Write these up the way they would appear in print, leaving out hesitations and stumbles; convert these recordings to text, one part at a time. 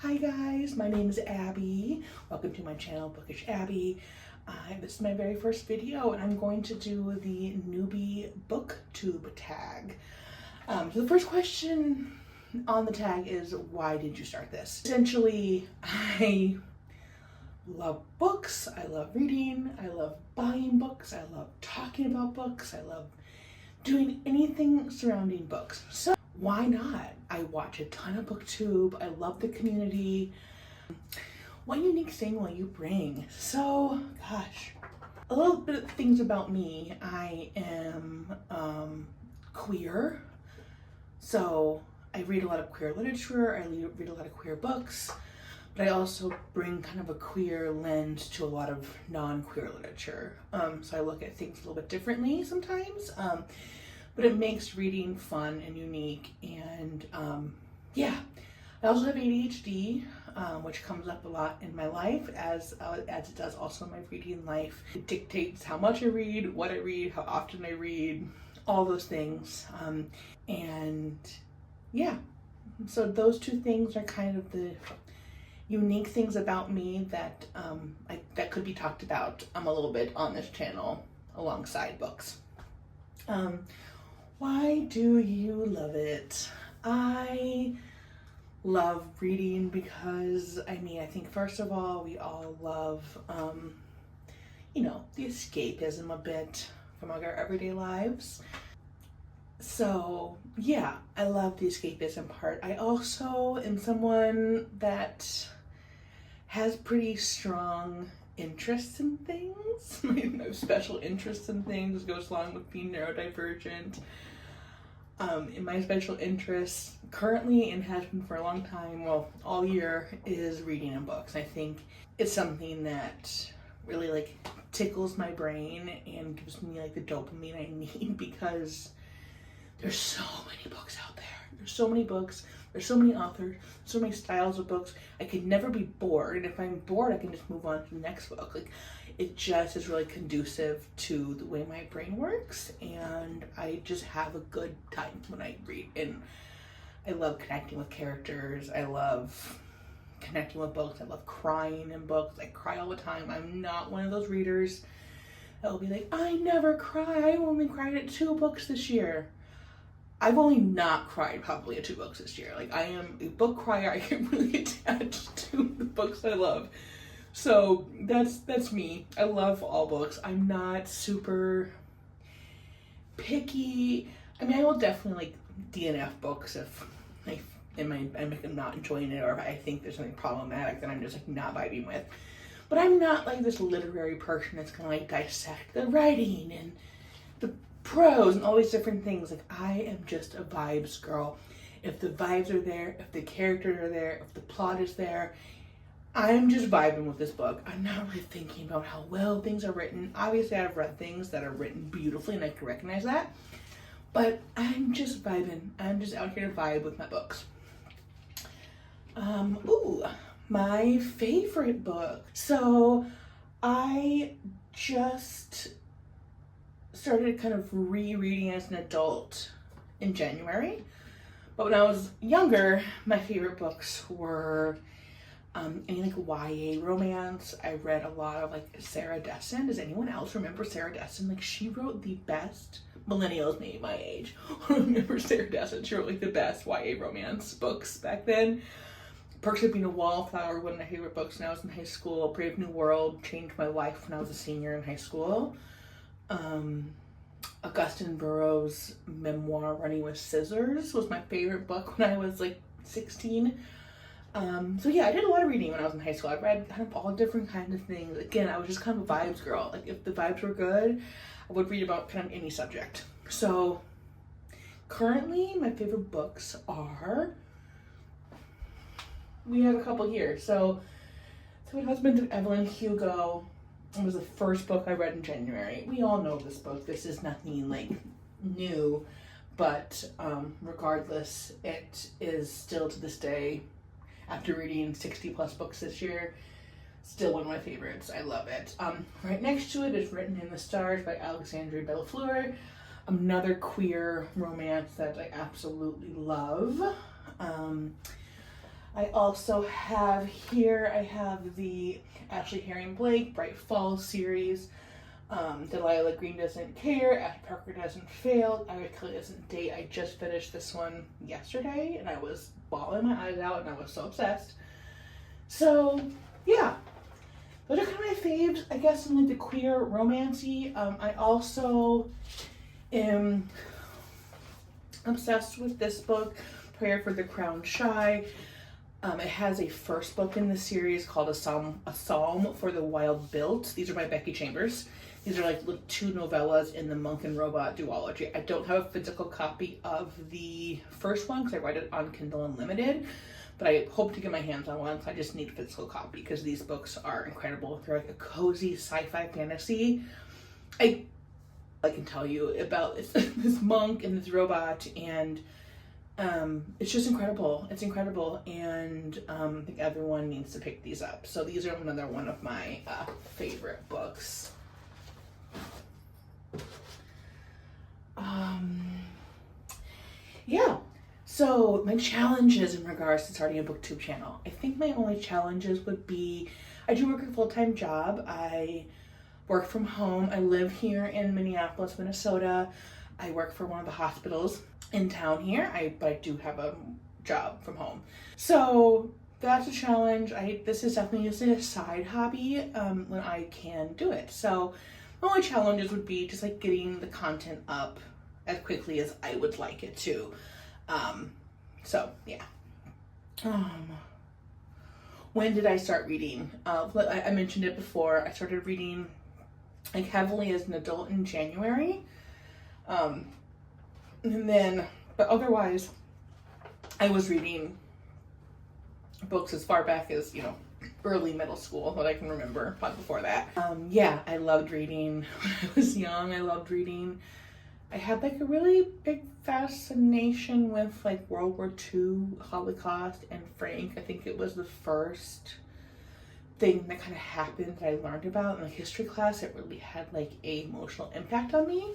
Hi guys, my name is Abby. Welcome to my channel, Bookish Abby. This is my very first video and I'm going to do the Newbie booktube tag. So the first question on the tag is, why did you start this? Essentially, I love books, I love reading, I love buying books, I love talking about books, I love doing anything surrounding books. So why not? I watch a ton of booktube, I love the community. What unique thing will you bring? So, gosh, a little bit of things about me. I am queer, so I read a lot of queer literature, I read a lot of queer books, but I also bring kind of a queer lens to a lot of non-queer literature. So I look at things a little bit differently sometimes, but it makes reading fun and unique. And yeah, I also have ADHD, which comes up a lot in my life, as it does also in my reading life. It dictates how much I read, what I read, how often I read, all those things. And yeah, so those two things are kind of the unique things about me that that could be talked about a little bit on this channel alongside books. Why do you love it? I love reading because, I think first of all, we all love, the escapism a bit from our everyday lives. So yeah, I love the escapism part. I also am someone that has pretty strong interests in things. I have special interests in things, goes along with being neurodivergent. In my special interests currently, and has been for a long time, well, all year, is reading and books. I think it's something that really tickles my brain and gives me the dopamine I need, because there's so many books out there. There's so many books, there's so many authors, so many styles of books. I could never be bored, and if I'm bored, I can just move on to the next book. It just is really conducive to the way my brain works, and I just have a good time when I read. And I love connecting with characters, I love connecting with books, I love crying in books. I cry all the time. I'm not one of those readers that will be like, I never cry, I've only cried at 2 books this year. I've only not cried probably at 2 books this year. I am a book crier. I get really attached to the books I love. So that's me. I love all books. I'm not super picky. I will definitely DNF books if I'm not enjoying it, or if I think there's something problematic that I'm just not vibing with. But I'm not this literary person that's gonna dissect the writing and the prose and all these different things. I am just a vibes girl. If the vibes are there, if the characters are there, if the plot is there, I'm just vibing with this book. I'm not really thinking about how well things are written. Obviously, I've read things that are written beautifully and I can recognize that, but I'm just vibing. I'm just out here to vibe with my books. My favorite book. So I just started kind of rereading as an adult in January, but when I was younger, my favorite books were any YA romance. I read a lot of Sarah Dessen. Does anyone else remember Sarah Dessen? She wrote the best, millennials maybe my age remember Sarah Dessen. She wrote the best YA romance books back then. Perks of Being a Wallflower, one of my favorite books when I was in high school. Brave New World changed my life when I was a senior in high school. Augustin Burroughs' memoir, Running with Scissors, was my favorite book when I was 16. So yeah, I did a lot of reading when I was in high school. I read kind of all different kinds of things. Again, I was just kind of a vibes girl. If the vibes were good, I would read about kind of any subject. So currently, my favorite books are, we have a couple here. So Husband of Evelyn Hugo was the first book I read in January. We all know this book. This is nothing new, but regardless, it is still to this day, after reading 60 plus books this year, still one of my favorites. I love it. Right next to it is Written in the Stars by Alexandria Bellafleur, another queer romance that I absolutely love. I also have here, I have the Ashley Herring Blake Bright Fall series. Delilah Green Doesn't Care, Ashley Parker Doesn't Fail, Ira Kelly Doesn't Date. I just finished this one yesterday and I was bawling my eyes out and I was so obsessed. So yeah, those are kind of my faves, I guess, in like the queer romancy. I also am obsessed with this book, Prayer for the Crowned Shy. It has a first book in the series called A Psalm for the Wild Built. These are by Becky Chambers. These are like 2 novellas in the Monk and Robot duology. I don't have a physical copy of the first one because I read it on Kindle Unlimited, but I hope to get my hands on one, so I just need a physical copy because these books are incredible. They're like a cozy sci-fi fantasy. I can tell you about this monk and this robot, and it's just incredible. It's incredible, and I think everyone needs to pick these up. So these are another one of my favorite books. Yeah, so my challenges in regards to starting a booktube channel. I think my only challenges would be, I do work a full-time job. I work from home. I live here in Minneapolis, Minnesota. I work for one of the hospitals in town here, but I do have a job from home. So that's a challenge. This is definitely just a side hobby when I can do it. So my only challenges would be just like getting the content up as quickly as I would like it to. So yeah. When did I start reading? I mentioned it before. I started reading like heavily as an adult in January. And then, but otherwise, I was reading books as far back as, early middle school that I can remember, probably before that. Yeah, I loved reading when I was young. I loved reading. I had like a really big fascination with like World War II, Holocaust, and Frank. I think it was the first thing that kind of happened that I learned about in a history class. It really had like a emotional impact on me.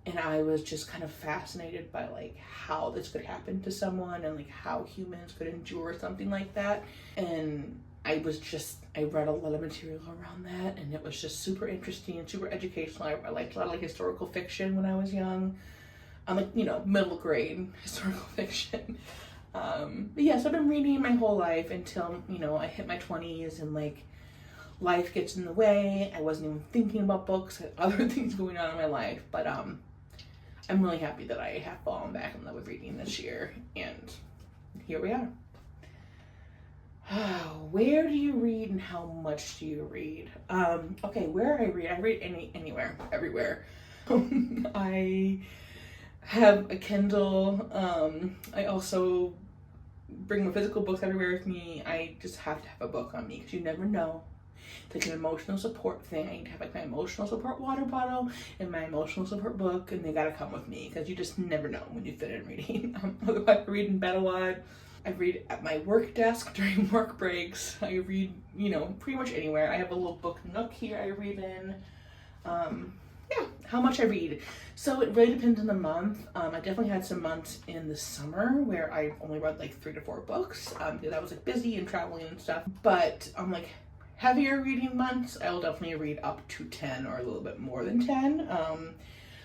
And I was just kind of fascinated by like how this could happen to someone and like how humans could endure something like that. And I read a lot of material around that, and it was just super interesting and super educational. I liked a lot of like historical fiction when I was young. I'm like, middle grade historical fiction. But yeah, so I've been reading my whole life until, I hit my 20s and like life gets in the way. I wasn't even thinking about books. I had other things going on in my life, but I'm really happy that I have fallen back in love with reading this year, and here we are. Where do you read and how much do you read? Okay, where I read anywhere, everywhere. I have a Kindle. I also bring my physical books everywhere with me. I just have to have a book on me because you never know. It's like an emotional support thing. I need to have like my emotional support water bottle and my emotional support book, and they gotta come with me because you just never know when you fit in reading. I read in bed a lot. I read at my work desk during work breaks. I read, pretty much anywhere. I have a little book nook here I read in. Yeah, how much I read. So it really depends on the month. I definitely had some months in the summer where I only read like 3 to 4 books because I was like busy and traveling and stuff. But like heavier reading months, I will definitely read up to 10 or a little bit more than 10.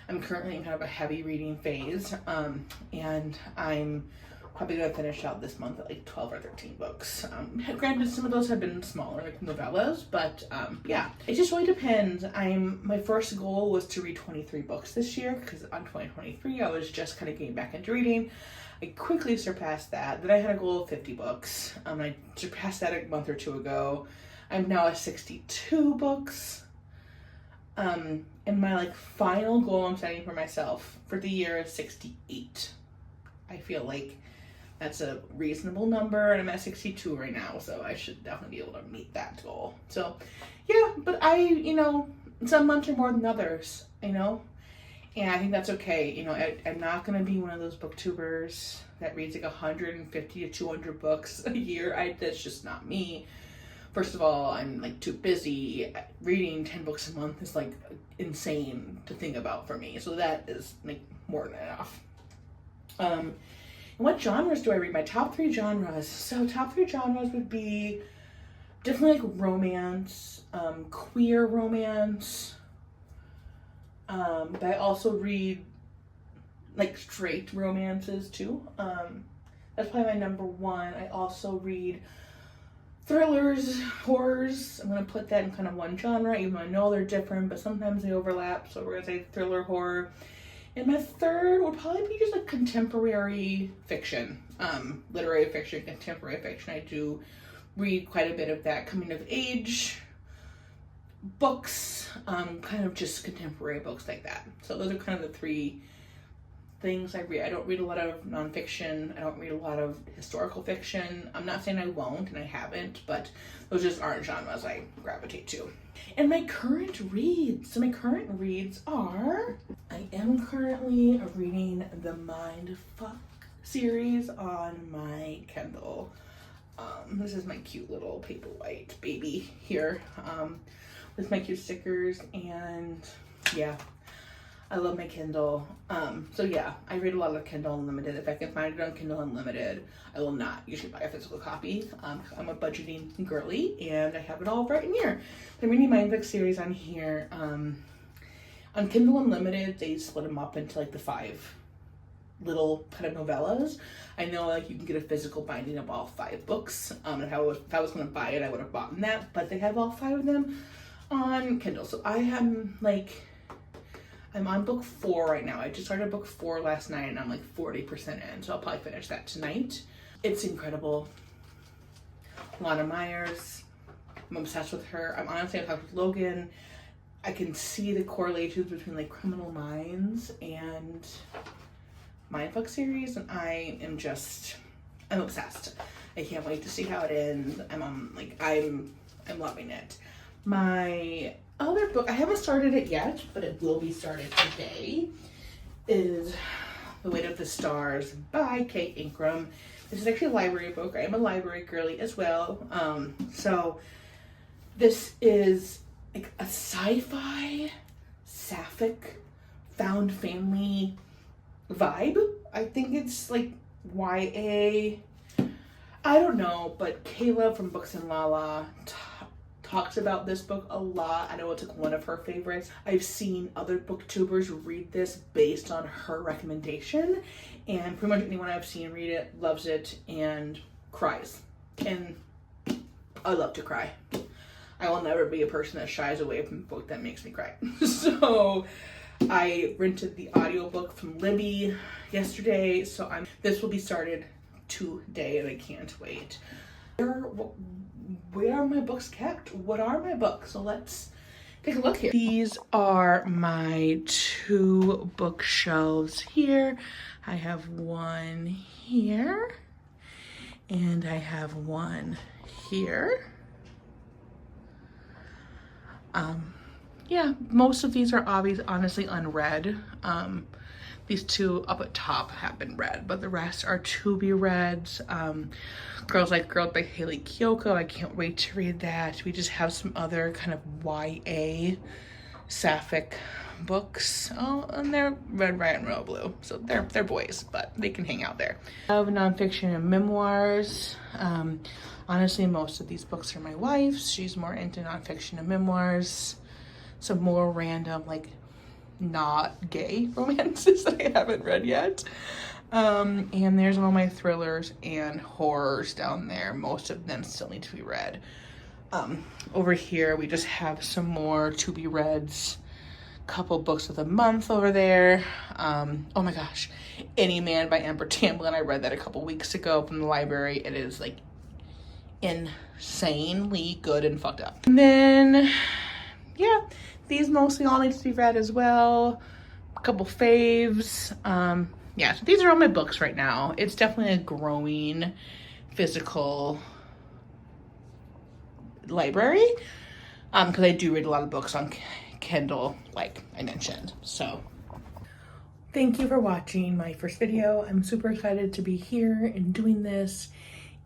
I'm currently in kind of a heavy reading phase, and I'm probably gonna finish out this month at like 12 or 13 books. Granted, some of those have been smaller, like novellas, but yeah, it just really depends. My first goal was to read 23 books this year because on 2023 I was just kind of getting back into reading. I quickly surpassed that. Then I had a goal of 50 books. I surpassed that a month or 2 ago. I'm now at 62 books. And my like final goal I'm setting for myself for the year is 68. I feel like that's a reasonable number, and I'm at 62 right now, so I should definitely be able to meet that goal. So yeah, but some months are more than others, and I think that's okay. I'm not gonna be one of those booktubers that reads like 150 to 200 books a year. That's just not me. First of all, I'm like too busy. Reading 10 books a month is like insane to think about for me, so that is like more than enough. And what genres do I read? My top 3 genres. So top 3 genres would be definitely like romance, queer romance, but I also read like straight romances too. That's probably my number 1. I also read thrillers, horrors. I'm going to put that in kind of one genre, even though I know they're different, but sometimes they overlap. So we're going to say thriller, horror. And my third would probably be just like contemporary fiction, literary fiction, contemporary fiction. I do read quite a bit of that, coming of age books, kind of just contemporary books like that. So those are kind of the 3 things I read. I don't read a lot of nonfiction. I don't read a lot of historical fiction. I'm not saying I won't, and I haven't, but those just aren't genres I gravitate to. And my current reads. So my current reads are, I am currently reading the Mindfuck series on my Kindle. This is my cute little paperwhite baby here, with my cute stickers, and yeah, I love my Kindle. So yeah, I read a lot of Kindle Unlimited. If I can find it on Kindle Unlimited, I will not usually buy a physical copy. I'm a budgeting girly, and I have it all right in here. I'm reading my book series on here. On Kindle Unlimited, they split them up into like the 5 little kind of novellas. I know like you can get a physical binding of all 5 books. If I was going to buy it, I would have bought that, but they have all 5 of them on Kindle. So I am like, I'm on book 4 right now. I just started book 4 last night, and I'm like 40% in, so I'll probably finish that tonight. It's incredible. Lana Myers, I'm obsessed with her. I'm honestly obsessed with Logan. I can see the correlations between like Criminal Minds and Mindfuck series, and I'm obsessed. I can't wait to see how it ends. I'm loving it. My other book, I haven't started it yet, but it will be started today, is The Weight of the Stars by Kate Ingram. This is actually a library book. I am a library girly as well. So this is like a sci-fi, sapphic, found family vibe. I think it's like YA. I don't know, but Kayla from Books and Lala talks about this book a lot. I know it's like one of her favorites. I've seen other booktubers read this based on her recommendation, and pretty much anyone I've seen read it loves it and cries. And I love to cry. I will never be a person that shies away from a book that makes me cry. So I rented the audiobook from Libby yesterday, so this will be started today, and I can't wait. Where are my books kept? What are my books? So let's take a look here. These are my 2 bookshelves here. I have one here, and I have one here. Yeah, most of these are honestly unread. These 2 up at top have been read, but the rest are to be read. Girls Like Girls by Haley Kiyoko. I can't wait to read that. We just have some other kind of YA sapphic books. Oh, and they're red, white, and royal blue. So they're boys, but they can hang out there. I have nonfiction and memoirs. Honestly, most of these books are my wife's. She's more into nonfiction and memoirs. Some more random, like, not gay romances that I haven't read yet. And there's all my thrillers and horrors down there. Most of them still need to be read. Over here, we just have some more to be reads. Couple books of the month over there. Oh my gosh, Any Man by Amber Tamblyn. I read that a couple weeks ago from the library. It is like insanely good and fucked up. And then, yeah, these mostly all need to be read as well. A couple faves. Yeah, so these are all my books right now. It's definitely a growing physical library, because I do read a lot of books on Kindle, like I mentioned. So thank you for watching my first video. I'm super excited to be here and doing this,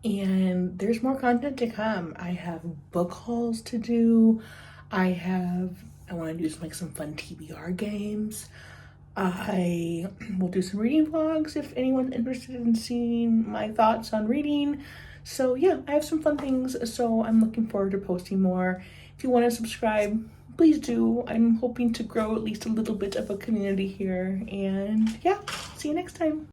and there's more content to come. I have book hauls to do. I want to do some fun TBR games. I will do some reading vlogs if anyone's interested in seeing my thoughts on reading. So yeah, I have some fun things, so I'm looking forward to posting more. If you want to subscribe, please do. I'm hoping to grow at least a little bit of a community here. And yeah, see you next time.